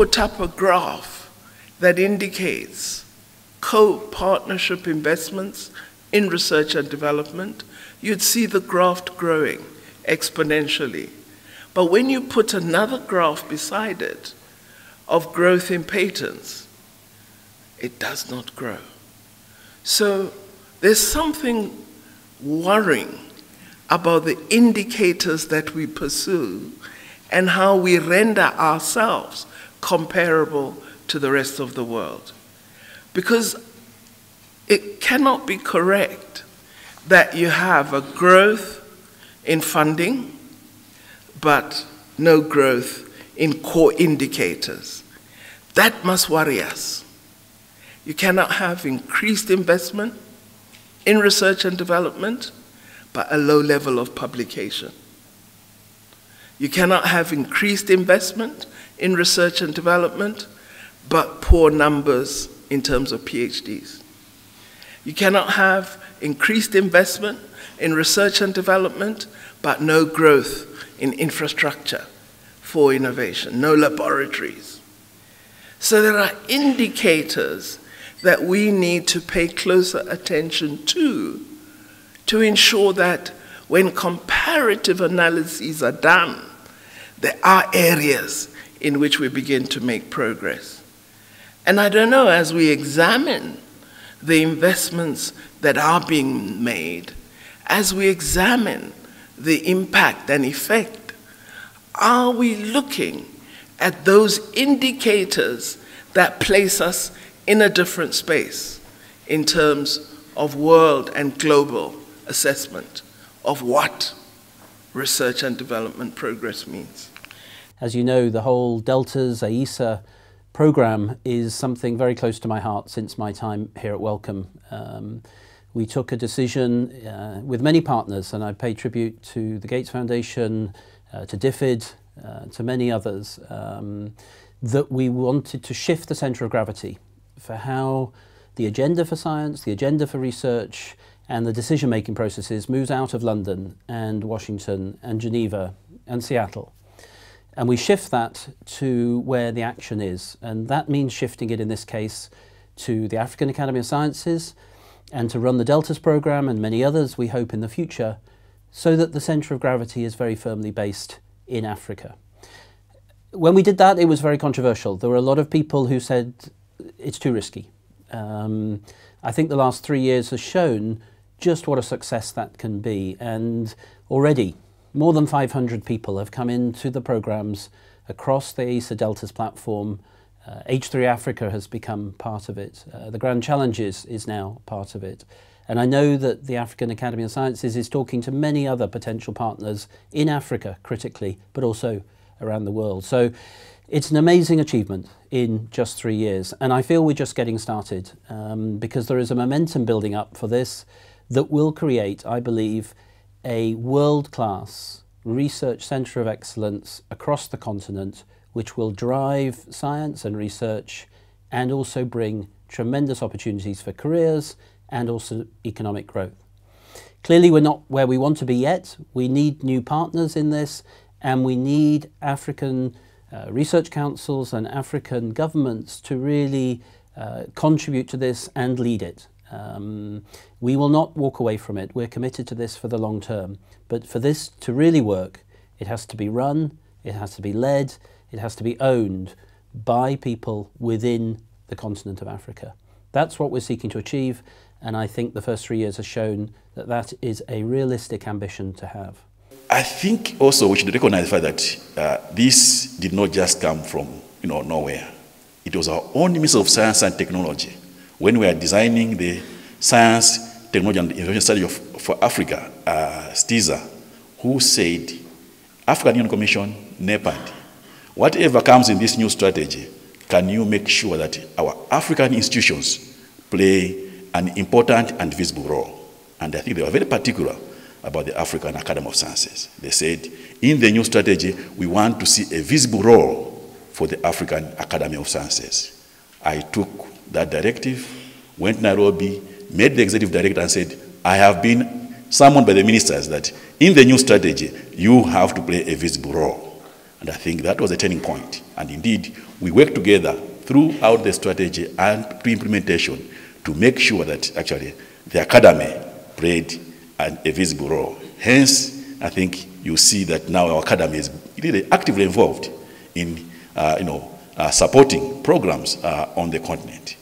put up a graph that indicates co-partnership investments in research and development, you'd see the graph growing exponentially. But when you put another graph beside it of growth in patents, it does not grow. So there's something worrying about the indicators that we pursue and how we render ourselves comparable to the rest of the world. Because it cannot be correct that you have a growth in funding, but no growth in core indicators. That must worry us. You cannot have increased investment in research and development, but a low level of publication. You cannot have increased investment in research and development, but poor numbers in terms of PhDs. You cannot have increased investment in research and development, but no growth in infrastructure for innovation, no laboratories. So there are indicators that we need to pay closer attention to ensure that when comparative analyses are done, there are areas in which we begin to make progress. And I don't know, as we examine the investments that are being made, as we examine the impact and effect, are we looking at those indicators that place us in a different space in terms of world and global assessment of what research and development progress means? As you know, the whole DELTAS, AISA program is something very close to my heart since my time here at Wellcome. We took a decision with many partners, and I pay tribute to the Gates Foundation, to DFID, to many others, that we wanted to shift the centre of gravity for how the agenda for science, the agenda for research, and the decision-making processes moves out of London and Washington and Geneva and Seattle. And we shift that to where the action is. And that means shifting it, in this case, to the African Academy of Sciences and to run the DELTAS program and many others, we hope, in the future, so that the centre of gravity is very firmly based in Africa. When we did that, it was very controversial. There were a lot of people who said it's too risky. I think the last 3 years has shown just what a success that can be. And already, more than 500 people have come into the programs across the AISA DELTAS platform. H3 Africa has become part of it. The Grand Challenges is now part of it. And I know that the African Academy of Sciences is talking to many other potential partners in Africa, critically, but also around the world. So it's an amazing achievement in just 3 years. And I feel we're just getting started because there is a momentum building up for this that will create, I believe, a world-class research centre of excellence across the continent, which will drive science and research and also bring tremendous opportunities for careers and also economic growth. Clearly, we're not where we want to be yet. We need new partners in this, and we need African research councils and African governments to really contribute to this and lead it. We will not walk away from it. We're committed to this for the long term. But for this to really work, it has to be run, it has to be led, it has to be owned by people within the continent of Africa. That's what we're seeking to achieve, and I think the first 3 years has shown that that is a realistic ambition to have. I think also we should recognize the fact that this did not just come from nowhere. It was our own Ministry of Science and Technology when we are designing the Science, Technology and Innovation Strategy for Africa, STISA, who said, African Union Commission, NEPAD, whatever comes in this new strategy, can you make sure that our African institutions play an important and visible role? And I think they were very particular about the African Academy of Sciences. They said, in the new strategy, we want to see a visible role for the African Academy of Sciences. I took that directive, went to Nairobi, made the executive director and said, I have been summoned by the ministers that in the new strategy, you have to play a visible role. And I think that was a turning point. And indeed, we worked together throughout the strategy and pre-implementation to make sure that actually the academy played a visible role. Hence, I think you see that now our academy is really actively involved in supporting programs on the continent.